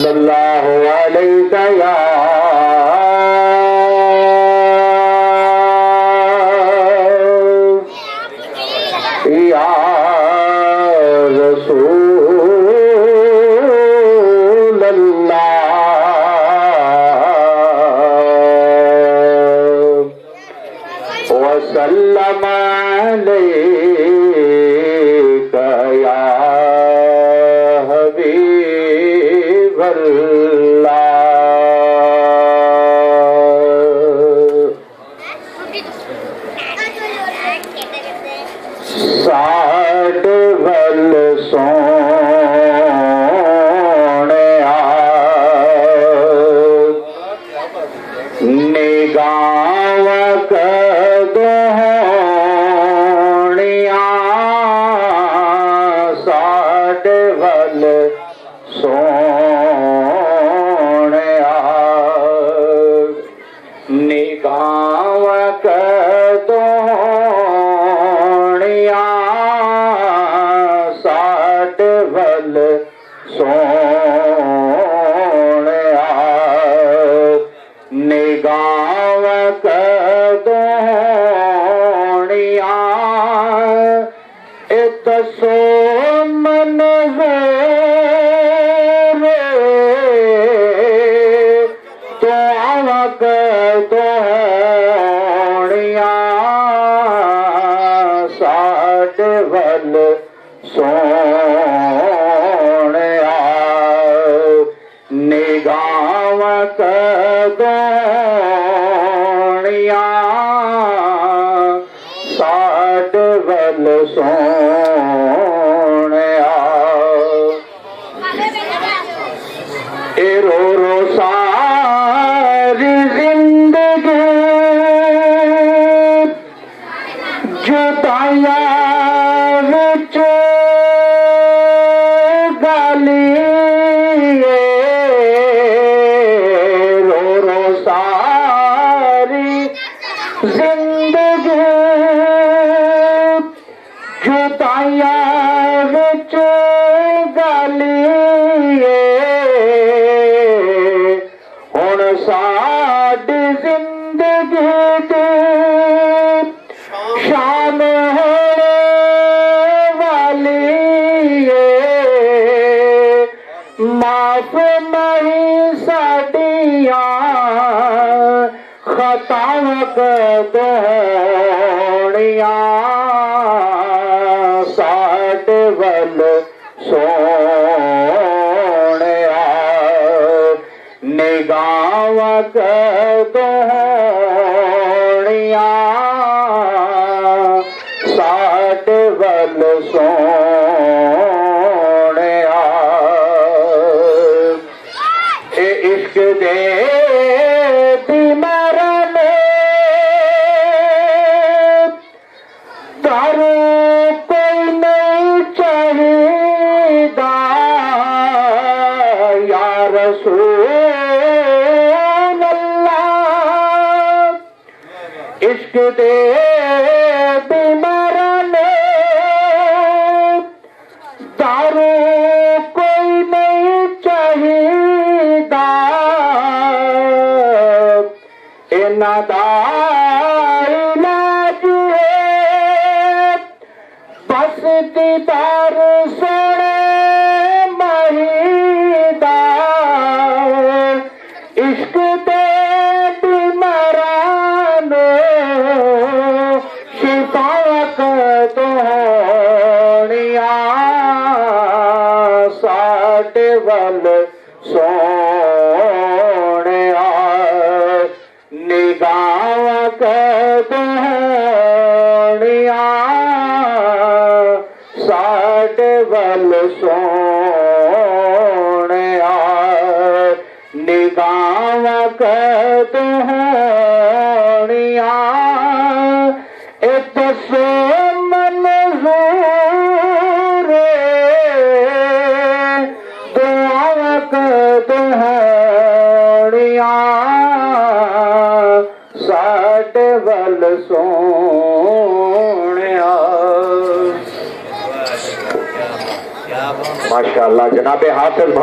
सल्लल्लाहु अलैहि या रसूल अल्लाह वसल्लम अलैका या हबीब अल्लाह। साठ वल सोहणिया निगाह कदोहणिया साठ वल सोहणिया निगाह कदोहणिया साठ वल सोहणिया निगाह कदोहणिया इत सो मनज़ूर तो आवक दोहणिया साठ वल सोहणिया निगाह कदोहणिया साठ वल सोहणिया ए रो रो सारी जिंदगी जुदाइया विच गाली रो रो सारी जिंदगी जुदाइया विच गाली हुण साडी जिंदगी दी शान होने वाली माफ नहीं साडिया खतावां कदोहणिया साठ वल सोहणिया निगाह कदोहणिया साठ वल सोहणिया ए इश्क दे बीमारां ने दारू कोई नहीं चाहिदा या रसूल अल्लाह इश्क दे बीमारां ने दारू कोई नहीं चाहिदा इन्हां दा इलाज है बस दीदार सोने महीदा इश्क दे बीमारां ने शिफा कदोहणिया साठ वल सोहणिया निगाह कदोहणिया साठ वल सोहणिया निगाह कदोहणिया इत सो मनज़ूर दुआ कदोहणिया साठ वल सोहणिया। माशाअल्लाह जनाब हाफिज।